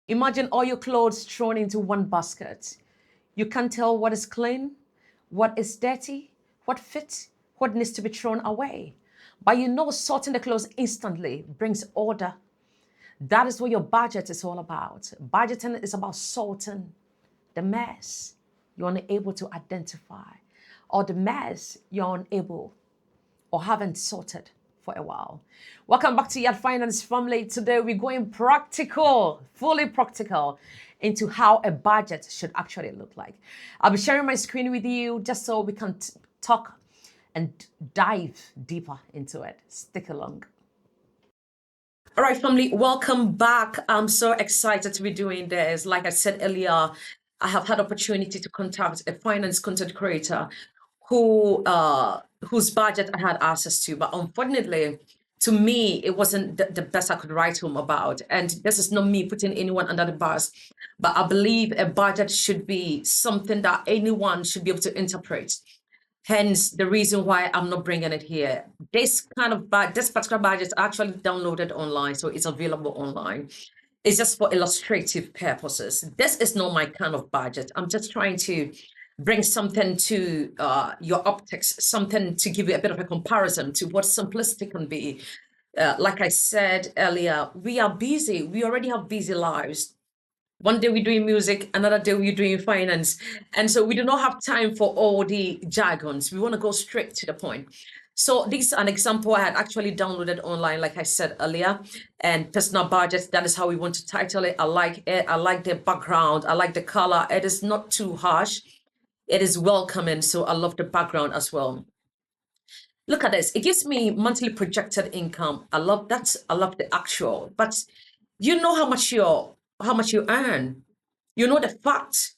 Imagine all your clothes thrown into one basket. You can't tell what is clean, what is dirty, what fits, what needs to be thrown away. But you know, sorting the clothes instantly brings order. That is what your budget is all about. Budgeting is about sorting the mess you're unable to identify, or the mess you're unable or haven't sorted for a while. Welcome back to Yard Finance family. Today we're going practical, fully practical into how a budget should actually look like. I'll be sharing my screen with you just so we can talk and dive deeper into it. Stick along. All right, family, welcome back. I'm so excited to be doing this. Like I said earlier, I have had opportunity to contact a finance content creator whose budget I had access to, but unfortunately, to me, it wasn't the best I could write home about. And this is not me putting anyone under the bus, but I believe a budget should be something that anyone should be able to interpret. Hence the reason why I'm not bringing it here. This particular budget is actually downloaded online, so it's available online. It's just for illustrative purposes. This is not my kind of budget. I'm just trying to bring something to your optics, something to give you a bit of a comparison to what simplicity can be. Like I said earlier, we are busy. We already have busy lives. One day we're doing music, another day we're doing finance. And so we do not have time for all the jargons. We want to go straight to the point. So this is an example I had actually downloaded online, like I said earlier, and personal budget. That is how we want to title it. I like it. I like the background. I like the color. It is not too harsh. It is welcoming. So I love the background as well. Look at this. It gives me monthly projected income. I love that. I love the actual, but you know how much you earn. You know the fact.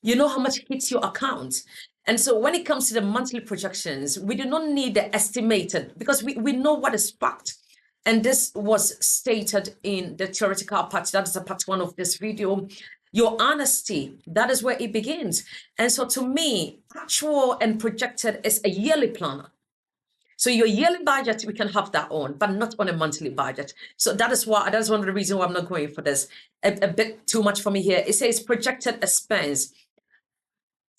You know how much hits your account. And so when it comes to the monthly projections, we do not need the estimated because we know what is fact. And this was stated in the theoretical part. That is a part one of this video. Your honesty, that is where it begins. And so to me, actual and projected is a yearly planner. So your yearly budget, we can have that on, but not on a monthly budget. So that's one of the reasons why I'm not going for this. A bit too much for me here. It says projected expense.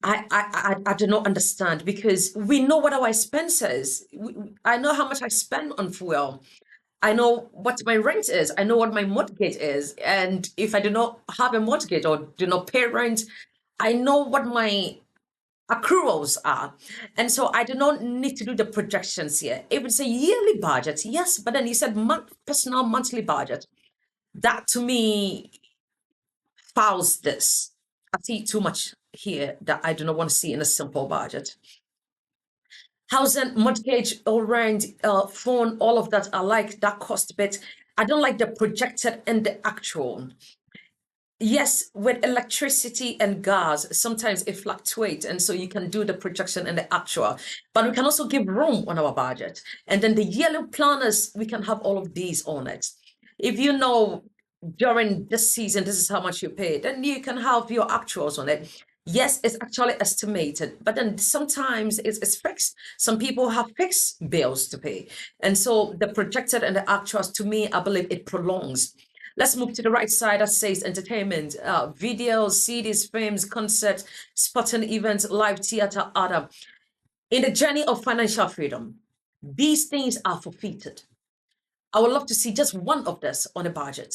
I do not understand because we know what our expenses. I know how much I spend on fuel. I know what my rent is. I know what my mortgage is. And if I do not have a mortgage or do not pay rent, I know what my accruals are. And so I do not need to do the projections here. If it's a yearly budget, yes, but then you said personal monthly budget. That to me fouls this. I see too much here that I do not want to see in a simple budget. Housing, mortgage, or rent, phone, all of that, I like that cost bit. I don't like the projected and the actual. Yes, with electricity and gas, sometimes it fluctuates, and so you can do the projection and the actual, but we can also give room on our budget. And then the yellow planners, we can have all of these on it. If you know during this season, this is how much you pay, then you can have your actuals on it. Yes, it's actually estimated, but then sometimes it's fixed. Some people have fixed bills to pay. And so the projected and the actuals, to me, I believe it prolongs. Let's move to the right side that says entertainment, videos, CDs, films, concerts, sporting events, live theater, other. In the journey of financial freedom, these things are forfeited. I would love to see just one of this on a budget.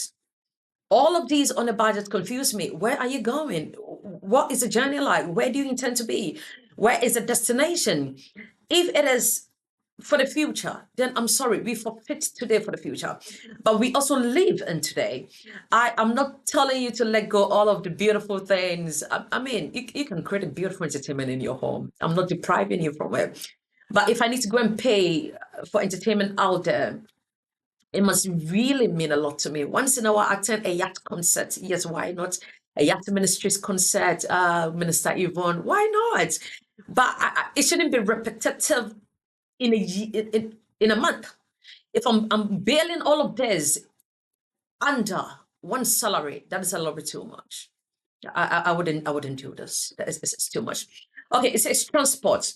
All of these on a budget confuse me. Where are you going? What is the journey like? Where do you intend to be? Where is the destination? If it is for the future, then I'm sorry, we forfeit today for the future, but we also live in today. I'm not telling you to let go all of the beautiful things. I mean, you can create a beautiful entertainment in your home. I'm not depriving you from it. But if I need to go and pay for entertainment out there, it must really mean a lot to me. Once in a while, I attend a yacht concert. Yes, why not? A yacht ministries concert, Minister Yvonne, why not? But it shouldn't be repetitive in a month. If I'm bailing all of this under one salary, that is a little bit too much. I wouldn't do this. It's too much. Okay, it says transport.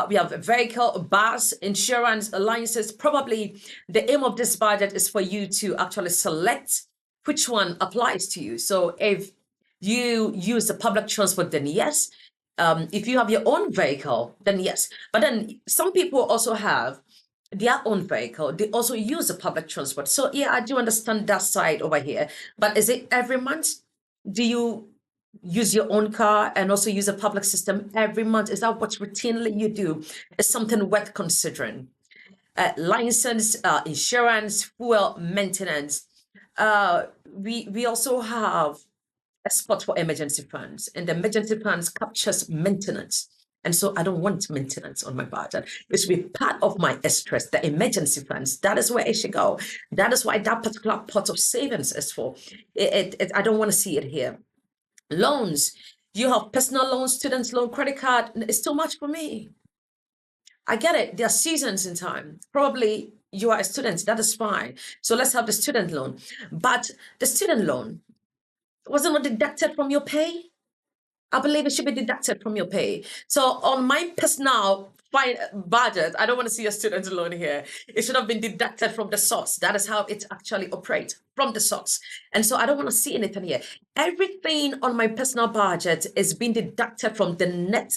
We have a vehicle, bus, insurance, alliances. Probably the aim of this budget is for you to actually select which one applies to you. So if you use the public transport, then yes. If you have your own vehicle, then yes. But then some people also have their own vehicle. They also use the public transport. So yeah, I do understand that side over here. But is it every month? Do you use your own car and also use a public system every month? Is that what routinely you do? Is something worth considering? License, insurance, fuel maintenance. We also have a spot for emergency funds, and the emergency funds captures maintenance. And so I don't want maintenance on my budget. It should be part of my stress, the emergency funds. That is where it should go. That is why that particular pot of savings is for. I don't want to see it here. Loans. You have personal loans, students loan, credit card. It's too much for me. I get it. There are seasons in time. Probably you are a student. That is fine. So let's have the student loan. But the student loan, was it not deducted from your pay? I believe it should be deducted from your pay. So on my personal budget, I don't want to see a student loan here. It should have been deducted from the source. That is how it actually operates, from the source. And so I don't want to see anything here. Everything on my personal budget is being deducted from the net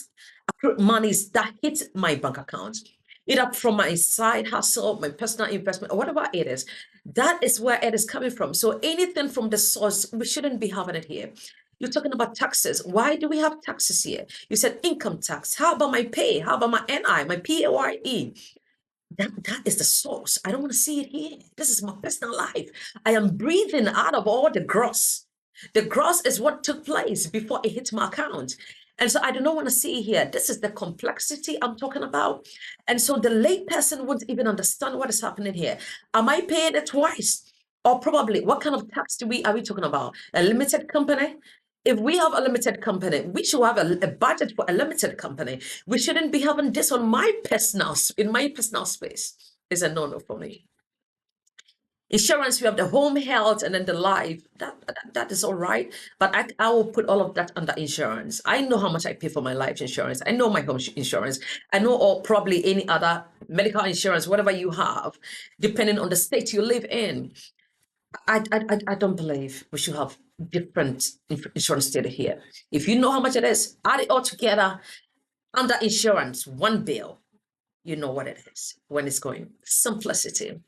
accrued monies that hit my bank account, either from my side hustle, my personal investment, or whatever it is. That is where it is coming from. So anything from the source, we shouldn't be having it here. You're talking about taxes. Why do we have taxes here? You said income tax. How about my pay? How about my NI, my PAYE? That is the source. I don't want to see it here. This is my personal life. I am breathing out of all the gross. The gross is what took place before it hit my account. And so I do not want to see here. This is the complexity I'm talking about. And so the lay person won't even understand what is happening here. Am I paying it twice? Or probably, what kind of tax are we talking about? A limited company? If we have a limited company, we should have a budget for a limited company. We shouldn't be having this on in my personal space. It's a no-no for me. Insurance, we have the home health and then the life. That is all right. But I will put all of that under insurance. I know how much I pay for my life insurance. I know my home insurance. I know or probably any other medical insurance, whatever you have, depending on the state you live in. I don't believe we should have different insurance data here. If you know how much it is, add it all together under insurance, one bill, you know what it is when it's going. Simplicity.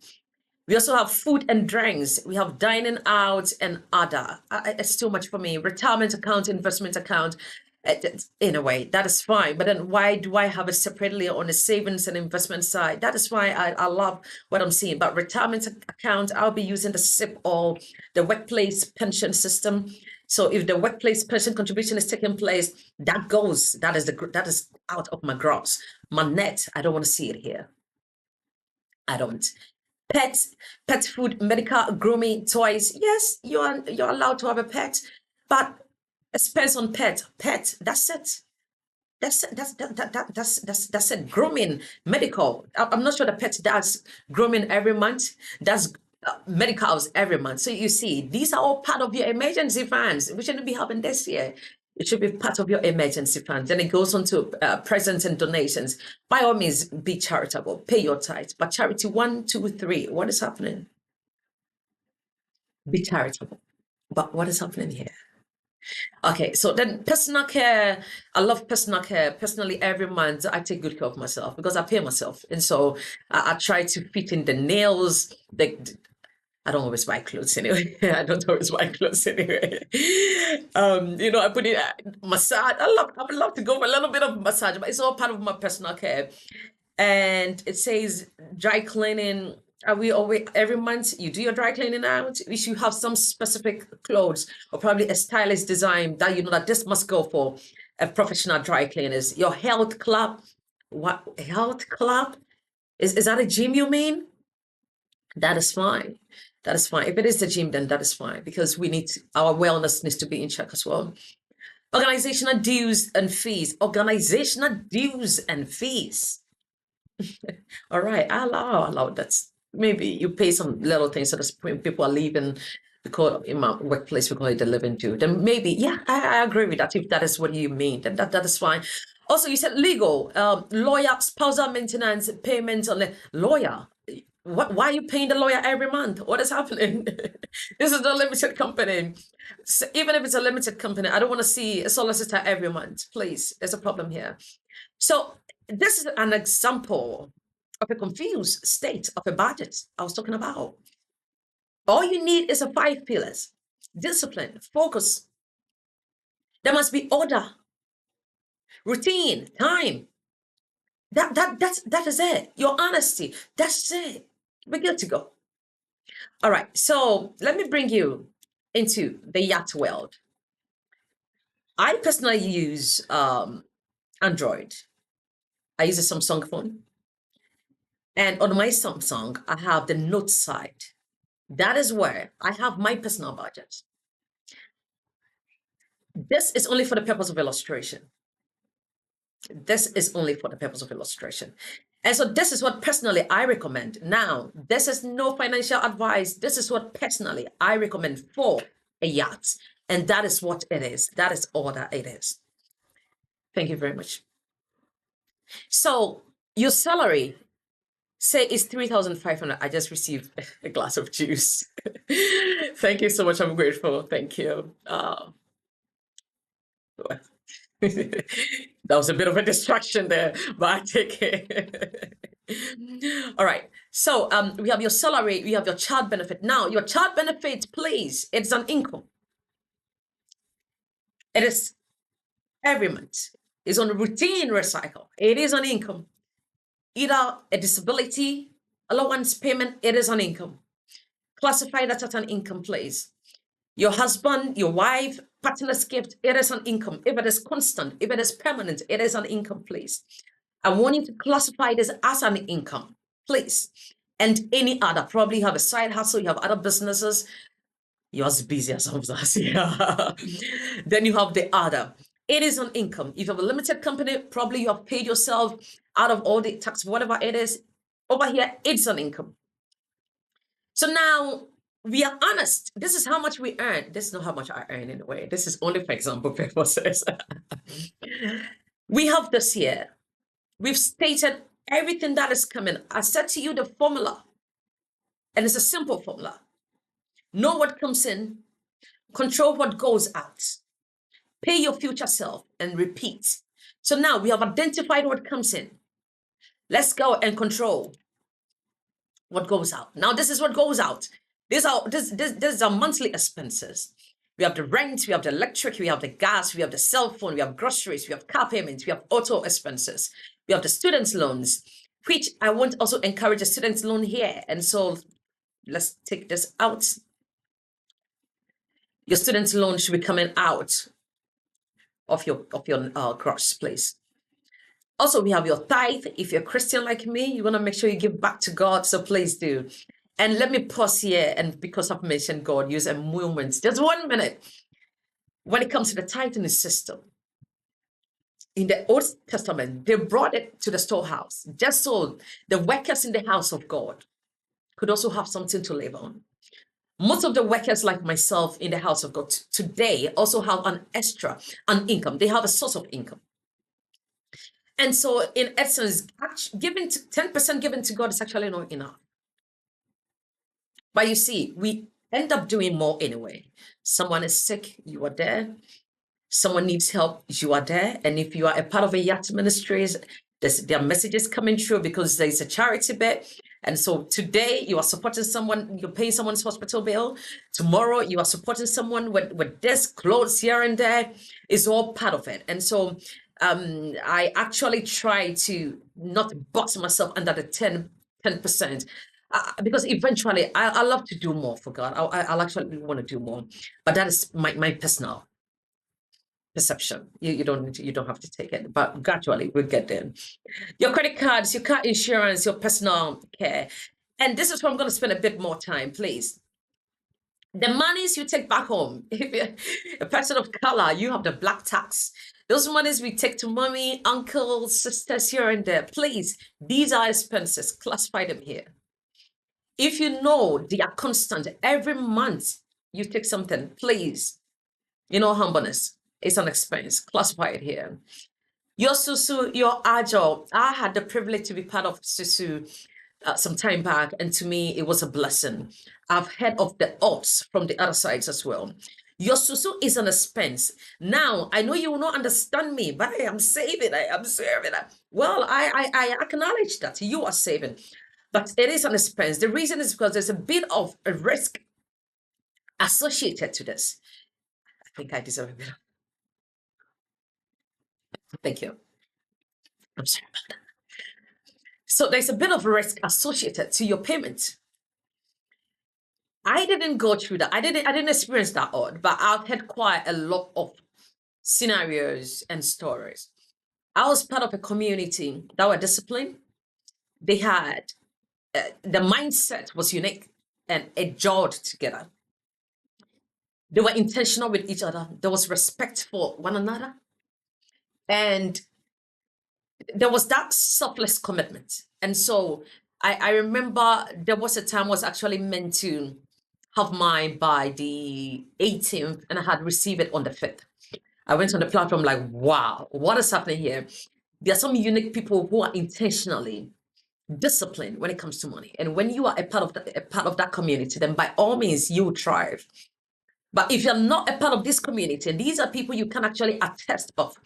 We also have food and drinks. We have dining out and other. It's too much for me. Retirement account, investment account. In a way, that is fine. But then why do I have it separately on the savings and investment side? That is why I love what I'm seeing. But retirement account, I'll be using the SIP or the workplace pension system. So if the workplace pension contribution is taking place, that is out of my gross. My net, I don't want to see it here. I don't. Pet food, medical, grooming, toys. Yes, you're allowed to have a pet, but expense on pet, that's it. That's it. Grooming, medical. I'm not sure the pet does grooming every month. Does medicals every month. So you see, these are all part of your emergency funds. We shouldn't be having this here. It should be part of your emergency fund. Then it goes on to presents and donations. By all means, be charitable, pay your tithe. But charity 1, 2, 3, what is happening? Be charitable. But what is happening here? Okay, so then personal care. I love personal care. Personally, every month I take good care of myself because I pay myself. And so I try to fit in the nails, I don't always buy clothes anyway. I don't always buy clothes anyway. I put it massage. I would love to go for a little bit of massage, but it's all part of my personal care. And it says dry cleaning. Are we always every month you do your dry cleaning out? We should have some specific clothes or probably a stylish design that you know that this must go for a professional dry cleaners. Your health club. What health club? Is that a gym you mean? That is fine. That is fine. If it is the gym, then that is fine because our wellness needs to be in check as well. Organizational dues and fees. Organizational dues and fees. All right, I allow that's maybe you pay some little things so that people are leaving because in my workplace we call it the living due. Then maybe, yeah, I agree with that. If that is what you mean, then that is fine. Also, you said legal, lawyer, spousal maintenance, payments on the lawyer. Why are you paying the lawyer every month? What is happening? This is not a limited company. So even if it's a limited company, I don't want to see a solicitor every month. Please, there's a problem here. So this is an example of a confused state of a budget I was talking about. All you need is a 5 pillars: discipline, focus. There must be order, routine, time. That is it. Your honesty. That's it. We're good to go. All right. So let me bring you into the yacht world. I personally use Android. I use a Samsung phone. And on my Samsung, I have the note side. That is where I have my personal budget. This is only for the purpose of illustration. This is only for the purpose of illustration. And so this is what personally I recommend. Now, this is no financial advice. This is what personally I recommend for a yacht. And that is what it is. That is all that it is. Thank you very much. So your salary, say, is 3,500. I just received a glass of juice. Thank you so much. I'm grateful. Thank you. That was a bit of a distraction there, but I take it. All right. So we have your salary, we have your child benefit. Now, your child benefit, please, it's an income. It is every month. It's on a routine recycle. It is an income. Either a disability allowance payment, it is an income. Classify that as an income, please. Your husband, your wife, partner's gift, it is an income. If it is constant, if it is permanent, it is an income, please. I want you to classify this as an income, please. And any other, probably you have a side hustle, you have other businesses, you're as busy as some of us. Yeah. Then you have the other. It is an income. If you have a limited company, probably you have paid yourself out of all the tax, whatever it is. Over here, it's an income. So now we are honest. This is how much we earn. This is not how much I earn in a way. This is only for example purposes. We have this here. We've stated everything that is coming. I said to you the formula, and it's a simple formula. Know what comes in, control what goes out, pay your future self, and repeat. So now we have identified what comes in. Let's go and control what goes out. Now this is what goes out. These are monthly expenses. We have the rent, we have the electric, we have the gas, we have the cell phone, we have groceries, we have car payments, we have auto expenses, we have the students' loans, which I want also encourage a student's loan here. And so let's take this out. Your student's loan should be coming out of your gross, please. Also, we have your tithe. If you're a Christian like me, you want to make sure you give back to God, so please do. And let me pause here, and because I've mentioned God, use a moment, just 1 minute. When it comes to the tithing system, in the Old Testament, they brought it to the storehouse, just so the workers in the house of God could also have something to live on. Most of the workers like myself in the house of God today also have an income. They have a source of income. And so in essence, giving 10% given to God is actually not enough. But you see, we end up doing more anyway. Someone is sick, you are there. Someone needs help, you are there. And if you are a part of a yacht ministries, there are messages coming through because there's a charity bit. And so today you are supporting someone, you're paying someone's hospital bill. Tomorrow you are supporting someone with this, clothes here and there. It's all part of it. And so I actually try to not box myself under the 10%. Because eventually I love to do more for God. I'll actually want to do more, but that is my personal perception. You don't have to take it, but gradually we'll get there. Your credit cards, your car insurance, your personal care, and this is where I'm going to spend a bit more time, please. The monies you take back home. If you're a person of color, you have the black tax. Those monies we take to mommy, uncles, sisters here and there. Please, these are expenses. Classify them here. If you know they are constant, every month you take something, please, humbleness is an expense. Classify it here. Your Susu, your Agile. I had the privilege to be part of Susu some time back, and to me, it was a blessing. I've heard of the odds from the other sides as well. Your susu is an expense. Now, I know you will not understand me, but I am saving, I am saving. Well, I acknowledge that you are saving, but it is an expense. The reason is because there's a bit of a risk associated to this. I think I deserve a bit. Thank you. I'm sorry about that. So there's a bit of risk associated to your payment. I didn't go through that. I didn't experience that odd, but I've had quite a lot of scenarios and stories. I was part of a community that were disciplined. They had the mindset was unique and it gelled together. They were intentional with each other. There was respect for one another, and there was that selfless commitment. And so I remember there was a time I was actually meant to have mine by the 18th, and I had received it on the 5th. I went on the platform like, wow, what is happening here? There are some unique people who are intentionally disciplined when it comes to money. And when you are a part of that community, then by all means you will thrive. But if you're not a part of this community, and these are people you can actually attest of,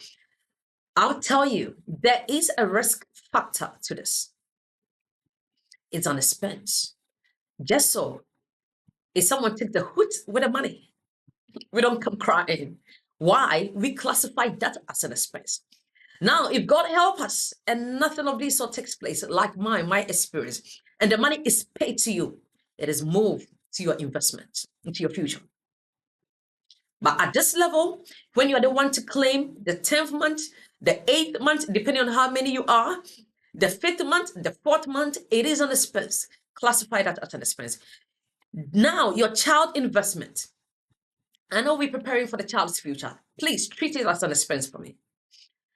I'll tell you, there is a risk factor to this. It's an expense. Just so if someone takes the hoot with the money, we don't come crying. Why? We classify that as an expense. Now, if God help us and nothing of this sort takes place, like my experience, and the money is paid to you, it is moved to your investment, into your future. But at this level, when you are the one to claim the 10th month, the 8th month, depending on how many you are, the 5th month, the 4th month, it is an expense. Classify that as an expense. Now, your child investment. I know we're preparing for the child's future. Please treat it as an expense for me.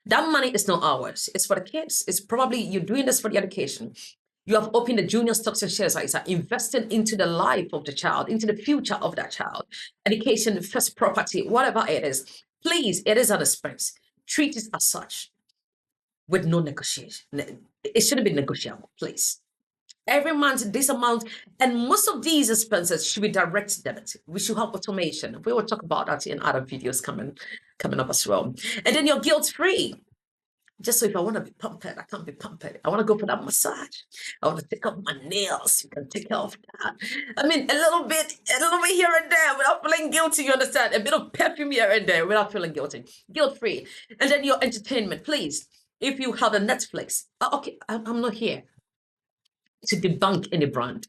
That money is not ours. It's for the kids. It's probably you're doing this for the education. You have opened the junior stocks and shares ISA, invested into the life of the child, into the future of that child, education, first property, whatever it is. Please, it is an expense. Treat it as such with no negotiation. It shouldn't be negotiable, please. Every month, this amount, and most of these expenses should be direct debit. We should have automation. We will talk about that in other videos coming up as well. And then you're guilt-free. Just so if I want to be pampered, I can't be pampered. I want to go for that massage. I want to take off my nails. You can take care of that. I mean, a little bit here and there without feeling guilty, you understand? A bit of perfume here and there without feeling guilty. Guilt-free. And then your entertainment, please. If you have a Netflix, okay, I'm not here to debunk any brand.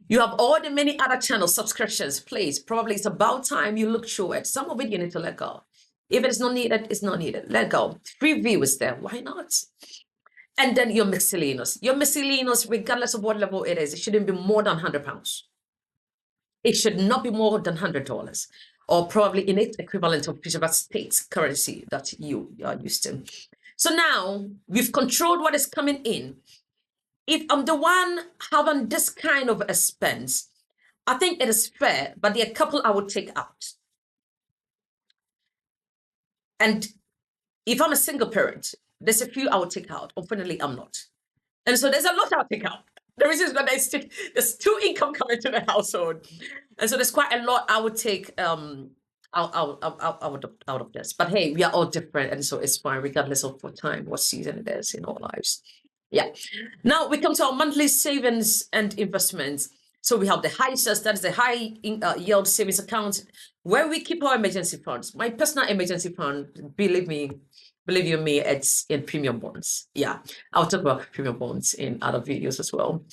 You have all the many other channel subscriptions, please. Probably it's about time you look through it. Some of it you need to let go. If it's not needed, it's not needed. Let go. Free view is there. Why not? And then your miscellaneous. Your miscellaneous, regardless of what level it is, it shouldn't be more than £100. It should not be more than $100, or probably in its equivalent of whichever state currency that you are used to. So now we've controlled what is coming in. If I'm the one having this kind of expense, I think it is fair, but there are a couple I would take out. And if I'm a single parent, there's a few I would take out. Unfortunately, I'm not. And so there's a lot I'll take out. The reason is that there's two income coming to the household. And so there's quite a lot I would take out of this. But hey, we are all different. And so it's fine, regardless of what time, what season it is in our lives. Yeah. Now we come to our monthly savings and investments. So we have the HISAs, that is the high yield savings account, where we keep our emergency funds. My personal emergency fund, believe you me, it's in premium bonds. Yeah, I'll talk about premium bonds in other videos as well.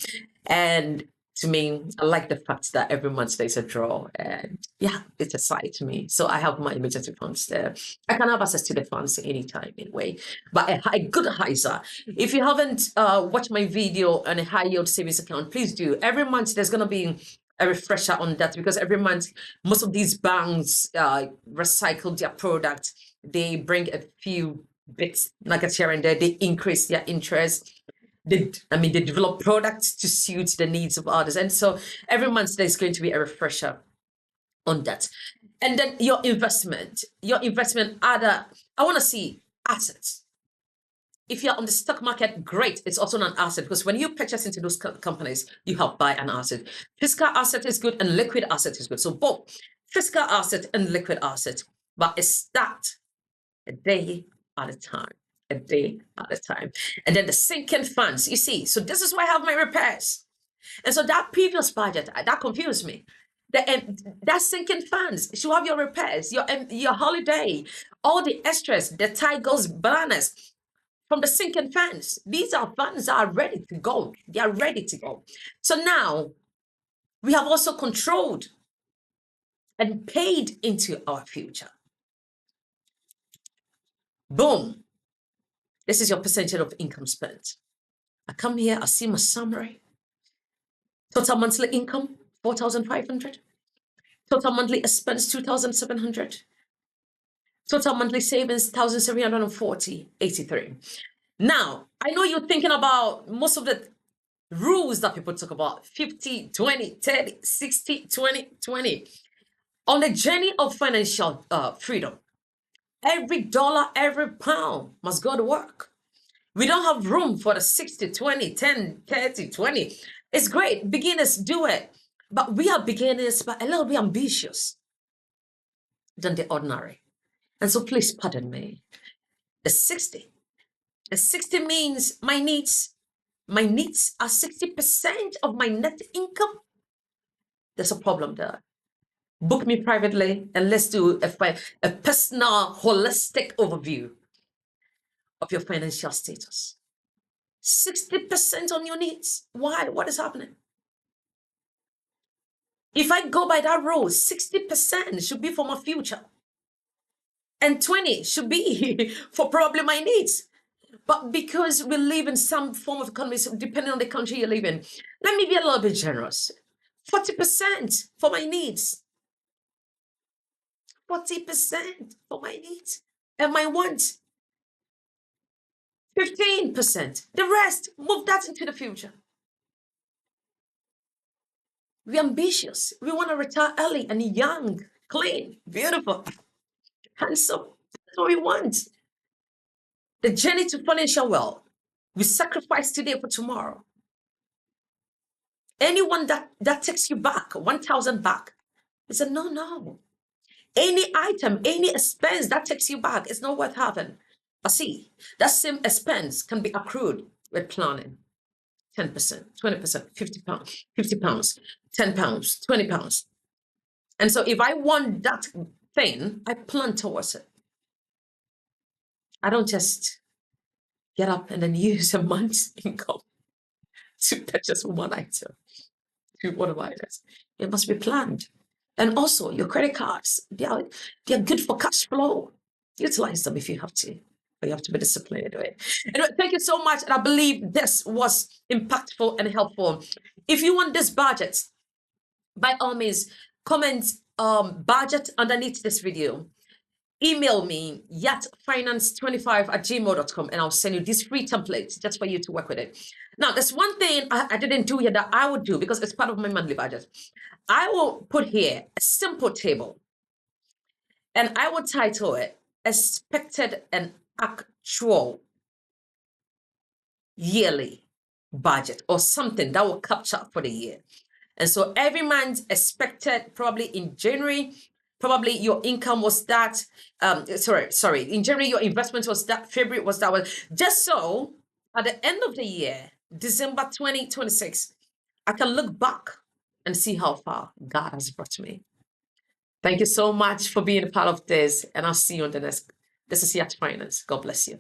And to me, I like the fact that every month there's a draw, and yeah, it's a side to me. So I have my emergency funds there. I can have access to the funds anytime, anyway. But a good HISA. If you haven't watched my video on a high yield savings account, please do. Every month there's gonna be a refresher on that, because every month most of these banks recycle their product. They bring a few bits nuggets here and there. They increase their interest. They develop products to suit the needs of others. And so every month there's going to be a refresher on that. And then your investment I want to see assets. if you're on the stock market, great. It's also an asset because when you purchase into those companies, you help buy an asset. Fiscal asset is good and liquid asset is good. So both fiscal asset and liquid asset, but it's start a day at a time, a day at a time. And then the sinking funds, you see, so this is why I have my repairs. And so that previous budget, that confused me. That sinking funds, you have your repairs, your holiday, all the extras, the Tigers bananas from the sinking funds. These are funds that are ready to go. They are ready to go. So now we have also controlled and paid into our future. Boom. This is your percentage of income spent. I come here, I see my summary. Total monthly income, 4,500. Total monthly expense, 2,700. Total monthly savings, 1,740, 83. Now, I know you're thinking about most of the rules that people talk about, 50, 20, 30, 60, 20, 20. On the journey of financial freedom, every dollar, every pound must go to work. We don't have room for the 60, 20, 10, 30, 20. It's great. Beginners do it. But we are beginners, but a little bit ambitious than the ordinary. And so please pardon me. The 60. The 60 means my needs are 60% of my net income. There's a problem there. Book me privately and let's do a personal, holistic overview of your financial status. 60% on your needs. Why? What is happening? If I go by that rule, 60% should be for my future. And 20 should be for probably my needs. But because we live in some form of economy, so depending on the country you live in, let me be a little bit generous. 40% for my needs. 40% for my needs and my wants. 15%. The rest, move that into the future. We're ambitious. We want to retire early and young, clean, beautiful, handsome. That's what we want. The journey to financial wealth. We sacrifice today for tomorrow. Anyone that takes you back, 1,000 back, it's a no. Any item, any expense that takes you back, it's not worth having. But see, that same expense can be accrued with planning. 10%, 20%, 50 pounds, 50 pounds, 10 pounds, 20 pounds. And so if I want that thing, I plan towards it. I don't just get up and then use a month's income to purchase one item, to one of my items. It must be planned. And also your credit cards, they're good for cash flow. Utilize them if you have to. But you have to be disciplined to do it. Anyway, thank you so much. And I believe this was impactful and helpful. If you want this budget, by all means, comment budget underneath this video. Email me yatfinance25@gmail.com and I'll send you this free template just for you to work with it. Now, there's one thing I didn't do here that I would do because it's part of my monthly budget. I will put here a simple table and I will title it Expected and Actual Yearly Budget or something that will capture for the year. And so every month expected, probably in January, probably your income was that, in January, your investment was that, February was that one. Just so at the end of the year, December 2026, I can look back and see how far God has brought me. Thank you so much for being a part of this. And I'll see you on the next. This is Yat Finance. God bless you.